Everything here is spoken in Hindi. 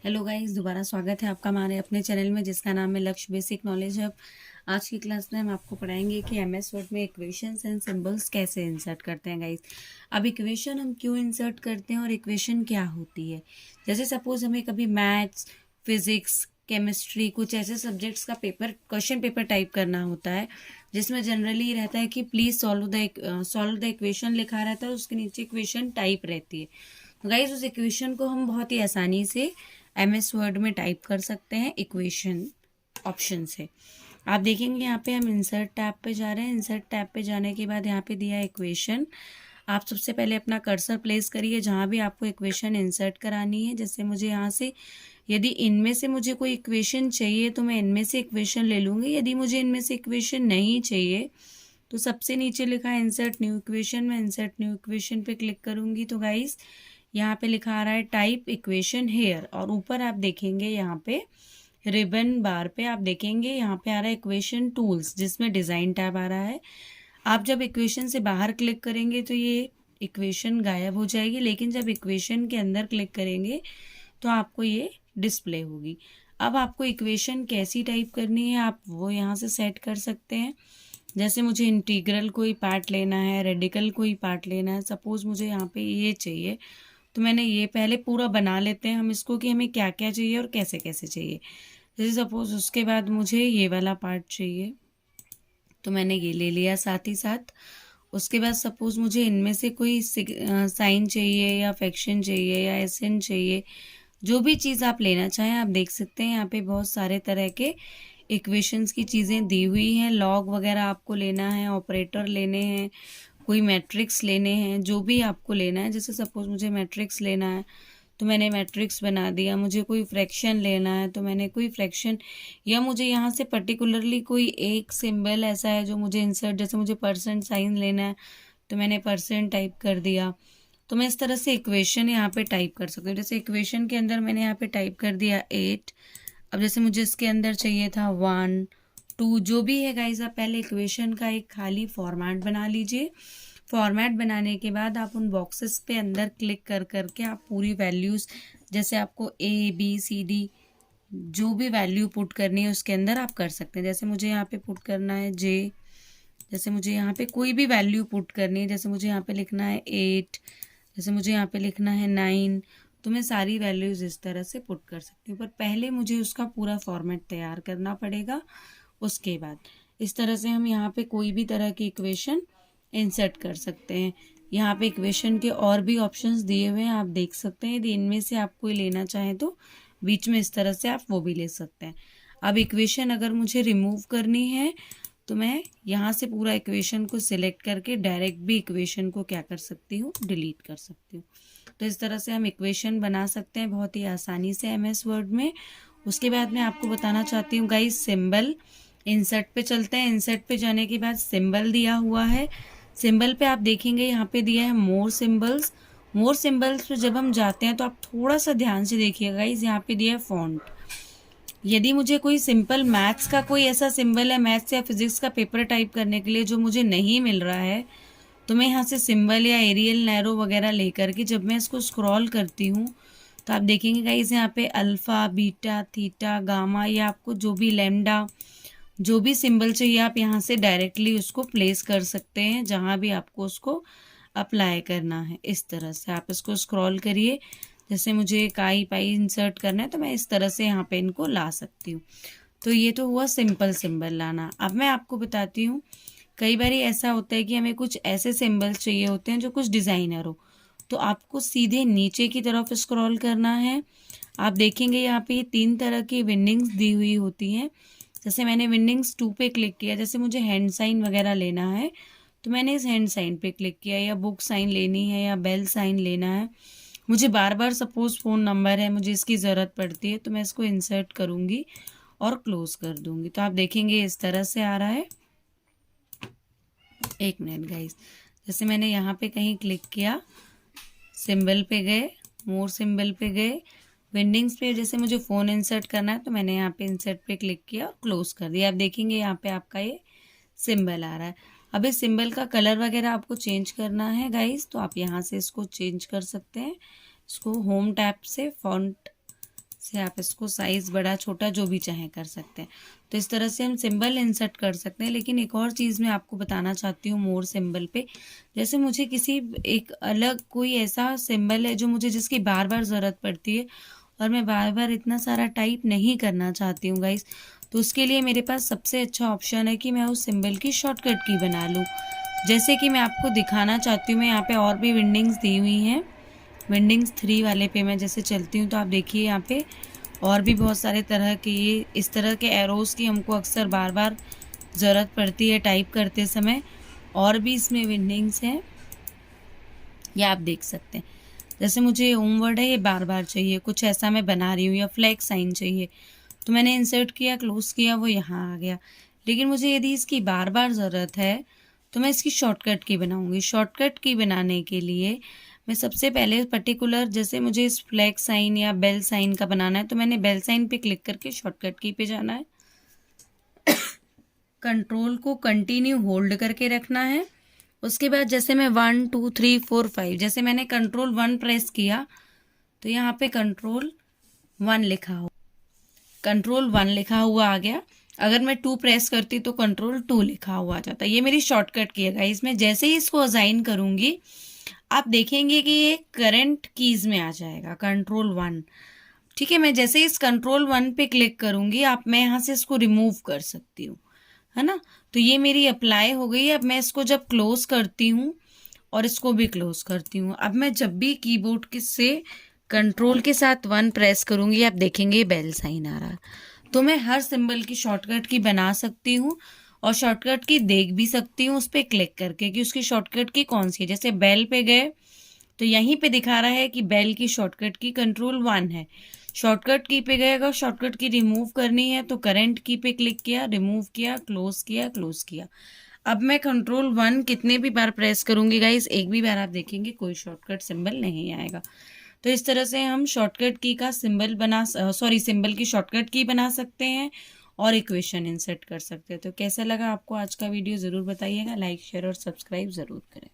हेलो गाइस, दोबारा स्वागत है आपका हमारे अपने चैनल में जिसका नाम है लक्ष्य बेसिक नॉलेज हब। आज की क्लास में हम आपको पढ़ाएंगे कि एमएस वर्ड में इक्वेशंस एंड सिंबल्स कैसे इंसर्ट करते हैं गाइस। अब इक्वेशन हम क्यों इंसर्ट करते हैं और इक्वेशन क्या होती है। जैसे सपोज हमें कभी मैथ्स, फिजिक्स, केमिस्ट्री, कुछ ऐसे सब्जेक्ट्स का क्वेश्चन पेपर टाइप करना होता है जिसमें जनरली रहता है कि प्लीज सॉल्व द इक्वेशन लिखा रहता है, उसके नीचे इक्वेशन टाइप रहती है। तो गाइस उस इक्वेशन को हम बहुत ही आसानी से एमएस वर्ड में टाइप कर सकते हैं इक्वेशन ऑप्शन से। आप देखेंगे यहाँ पे हम इंसर्ट टैब पे जा रहे हैं। इंसर्ट टैब पे जाने के बाद यहाँ पे दिया है इक्वेशन। आप सबसे पहले अपना कर्सर प्लेस करिए जहाँ भी आपको इक्वेशन इंसर्ट करानी है। जैसे मुझे यहाँ से यदि इनमें से मुझे कोई इक्वेशन चाहिए तो मैं इनमें से इक्वेशन ले लूँगी। यदि मुझे इनमें से इक्वेशन नहीं चाहिए तो सबसे नीचे लिखा है इंसर्ट न्यू इक्वेशन। मैं इंसर्ट न्यू इक्वेशन पे क्लिक करूँगी तो गाइस यहाँ पे लिखा आ रहा है टाइप इक्वेशन हेयर, और ऊपर आप देखेंगे यहाँ पे रिबन बार पे आप देखेंगे यहाँ पे आ रहा है इक्वेशन टूल्स जिसमें डिज़ाइन टैब आ रहा है। आप जब इक्वेशन से बाहर क्लिक करेंगे तो ये इक्वेशन गायब हो जाएगी, लेकिन जब इक्वेशन के अंदर क्लिक करेंगे तो आपको ये डिस्प्ले होगी। अब आपको इक्वेशन कैसी टाइप करनी है आप वो यहाँ से सेट कर सकते हैं। जैसे मुझे इंटीग्रल कोई पार्ट लेना है, रेडिकल कोई पार्ट लेना है, सपोज मुझे यहाँ पे ये चाहिए तो मैंने ये पहले पूरा बना लेते हैं हम इसको कि हमें क्या क्या चाहिए और कैसे कैसे चाहिए। जैसे सपोज उसके बाद मुझे ये वाला पार्ट चाहिए तो मैंने ये ले लिया साथ ही साथ। उसके बाद सपोज मुझे इनमें से कोई साइन चाहिए या फ्रैक्शन चाहिए या एसेंट चाहिए, जो भी चीज़ आप लेना चाहें आप देख सकते हैं। यहाँ पे बहुत सारे तरह के इक्वेशंस की चीज़ें दी हुई हैं। लॉग वगैरह आपको लेना है, ऑपरेटर लेने हैं, कोई मैट्रिक्स लेने हैं, जो भी आपको लेना है। जैसे सपोज मुझे मैट्रिक्स लेना है तो मैंने मैट्रिक्स बना दिया। मुझे कोई फ्रैक्शन लेना है तो मैंने कोई फ्रैक्शन, या मुझे यहाँ से पर्टिकुलरली कोई एक सिंबल ऐसा है जो मुझे इंसर्ट, जैसे मुझे परसेंट साइन लेना है तो मैंने परसेंट टाइप कर दिया। तो मैं इस तरह से इक्वेशन यहाँ पे टाइप कर सकती हूँ। जैसे इक्वेशन के अंदर मैंने यहाँ पे टाइप कर दिया 8। अब जैसे मुझे इसके अंदर चाहिए था 1 2, जो भी है गाइज आप पहले इक्वेशन का एक खाली फॉर्मेट बना लीजिए। फॉर्मेट बनाने के बाद आप उन बॉक्सेस पे अंदर क्लिक कर करके आप पूरी वैल्यूज़, जैसे आपको ABCD जो भी वैल्यू पुट करनी है उसके अंदर आप कर सकते हैं। जैसे मुझे यहाँ पे पुट करना है J, जैसे मुझे यहाँ पे कोई भी वैल्यू पुट करनी है, जैसे मुझे यहाँ पे लिखना है 8, जैसे मुझे यहाँ पे लिखना है 9, तो मैं सारी वैल्यूज़ इस तरह से पुट कर सकती हूँ। पर पहले मुझे उसका पूरा फॉर्मेट तैयार करना पड़ेगा। उसके बाद इस तरह से हम यहाँ पे कोई भी तरह की इक्वेशन इंसर्ट कर सकते हैं। यहाँ पे इक्वेशन के और भी ऑप्शंस दिए हुए हैं, आप देख सकते हैं। यदि इनमें से आप कोई लेना चाहें तो बीच में इस तरह से आप वो भी ले सकते हैं। अब इक्वेशन अगर मुझे रिमूव करनी है तो मैं यहाँ से पूरा इक्वेशन को सिलेक्ट करके डायरेक्ट भी इक्वेशन को क्या कर सकती हूँ, डिलीट कर सकती हूँ। तो इस तरह से हम इक्वेशन बना सकते हैं बहुत ही आसानी से एमएस वर्ड में। उसके बाद मैं आपको बताना चाहती हूँ गाइस सिंबल। इंसर्ट पे चलते हैं। इंसर्ट पे जाने के बाद सिंबल दिया हुआ है। सिंबल पे आप देखेंगे यहाँ पे दिया है मोर सिंबल्स। मोर सिंबल्स पे जब हम जाते हैं तो आप थोड़ा सा ध्यान से देखिएगा गाइस, यहाँ पे दिया है फॉन्ट। यदि मुझे कोई सिंपल मैथ्स का कोई ऐसा सिंबल है, मैथ्स या फिजिक्स का पेपर टाइप करने के लिए जो मुझे नहीं मिल रहा है, तो मैं यहाँ से सिंबल या एरियल नैरो वगैरह लेकर के जब मैं इसको स्क्रॉल करती हूँ तो आप देखेंगे गाइस यहाँ पे अल्फ़ा, बीटा, थीटा, गामा, या आपको जो भी लैम्डा, जो भी सिंबल चाहिए आप यहाँ से डायरेक्टली उसको प्लेस कर सकते हैं जहाँ भी आपको उसको अप्लाई करना है। इस तरह से आप इसको स्क्रॉल करिए। जैसे मुझे काई पाई इंसर्ट करना है तो मैं इस तरह से यहाँ पे इनको ला सकती हूँ। तो ये तो हुआ सिंपल सिंबल लाना। अब मैं आपको बताती हूँ, कई बार ऐसा होता है कि हमें कुछ ऐसे सिंबल्स चाहिए होते हैं जो कुछ डिज़ाइनर हो, तो आपको सीधे नीचे की तरफ स्क्रॉल करना है। आप देखेंगे यहाँ पे 3 तरह की विंडिंग्स दी हुई होती हैं। जैसे मैंने विंडिंग्स 2 पे क्लिक किया, जैसे मुझे हैंड साइन वगैरह लेना है तो मैंने इस हैंड साइन पे क्लिक किया, या बुक साइन लेनी है या बेल साइन लेना है। मुझे बार बार सपोज फ़ोन नंबर है, मुझे इसकी ज़रूरत पड़ती है तो मैं इसको इंसर्ट करूँगी और क्लोज़ कर दूँगी। तो आप देखेंगे इस तरह से आ रहा है। एक मिनट गाइस, जैसे मैंने यहाँ पे कहीं क्लिक किया, सिंबल पे गए, मोर सिंबल पे गए, विंडिंग्स पे जैसे मुझे फ़ोन इंसर्ट करना है तो मैंने यहाँ पे इंसर्ट पे क्लिक किया और क्लोज़ कर दिया। आप देखेंगे यहाँ पे आपका ये सिंबल आ रहा है। अब इस सिंबल का कलर वगैरह आपको चेंज करना है गाइस, तो आप यहाँ से इसको चेंज कर सकते हैं। इसको होम टैब से फॉन्ट से आप इसको साइज़ बड़ा छोटा जो भी चाहें कर सकते हैं। तो इस तरह से हम सिंबल इंसर्ट कर सकते हैं। लेकिन एक और चीज़ मैं आपको बताना चाहती हूँ मोर सिंबल पे, जैसे मुझे किसी एक अलग कोई ऐसा सिंबल है जो मुझे जिसकी बार बार ज़रूरत पड़ती है और मैं बार बार इतना सारा टाइप नहीं करना चाहती हूँ गाइस, तो उसके लिए मेरे पास सबसे अच्छा ऑप्शन है कि मैं उस सिंबल की शॉर्टकट की बना लूँ। जैसे कि मैं आपको दिखाना चाहती हूँ, मैं यहाँ पे और भी विंडिंग्स दी हुई हैं। विंडिंग्स 3 वाले पे मैं जैसे चलती हूँ तो आप देखिए यहाँ पे और भी बहुत सारे तरह के ये इस तरह के एरोज़ की हमको अक्सर बार बार ज़रूरत पड़ती है टाइप करते समय। और भी इसमें विंडिंग्स हैं, ये आप देख सकते हैं। जैसे मुझे होम वर्ड है ये बार बार चाहिए, कुछ ऐसा मैं बना रही हूँ, या फ्लैग साइन चाहिए तो मैंने इंसर्ट किया, क्लोज किया, वो यहाँ आ गया। लेकिन मुझे यदि इसकी बार बार ज़रूरत है तो मैं इसकी शॉर्टकट की बनाऊंगी। शॉर्टकट की बनाने के लिए मैं सबसे पहले पर्टिकुलर, जैसे मुझे इस फ्लैग साइन या बेल साइन का बनाना है तो मैंने बेल साइन पे क्लिक करके शॉर्टकट की पे जाना है। कंट्रोल को कंटिन्यू होल्ड करके रखना है। उसके बाद जैसे मैं 1 2 3 4 5 जैसे मैंने कंट्रोल 1 प्रेस किया तो यहाँ पे कंट्रोल 1 लिखा हुआ आ गया। अगर मैं 2 प्रेस करती तो कंट्रोल 2 लिखा हुआ आ जाता। ये मेरी शॉर्टकट की है गाइस। मैं जैसे ही इसको असाइन करूंगी आप देखेंगे कि ये करंट कीज में आ जाएगा, कंट्रोल 1। ठीक है, मैं जैसे इस कंट्रोल 1 पे क्लिक करूंगी मैं यहाँ से इसको रिमूव कर सकती हूँ, है ना। तो ये मेरी अप्लाई हो गई। अब मैं इसको जब क्लोज करती हूँ और इसको भी क्लोज करती हूँ, अब मैं जब भी कीबोर्ड से कंट्रोल के साथ 1 प्रेस करूंगी आप देखेंगे बेल साइन आ रहा है। तो मैं हर सिंबल की शॉर्टकट की बना सकती हूँ और शॉर्टकट की देख भी सकती हूँ उस पर क्लिक करके कि उसकी शॉर्टकट की कौन सी है। जैसे बेल पे गए तो यहीं पे दिखा रहा है कि बेल की शॉर्टकट की कंट्रोल 1 है। शॉर्टकट की पे गए, अगर शॉर्टकट की रिमूव करनी है तो करंट की पे क्लिक किया, रिमूव किया, क्लोज किया, क्लोज किया। अब मैं कंट्रोल 1 कितने भी बार प्रेस करूंगी गाइस, एक भी बार आप देखेंगे कोई शॉर्टकट सिंबल नहीं आएगा। तो इस तरह से हम शॉर्टकट की का सिंबल की शॉर्टकट की बना सकते हैं और इक्वेशन इंसर्ट कर सकते हैं। तो कैसा लगा आपको आज का वीडियो ज़रूर बताइएगा। लाइक शेयर और सब्सक्राइब ज़रूर करें।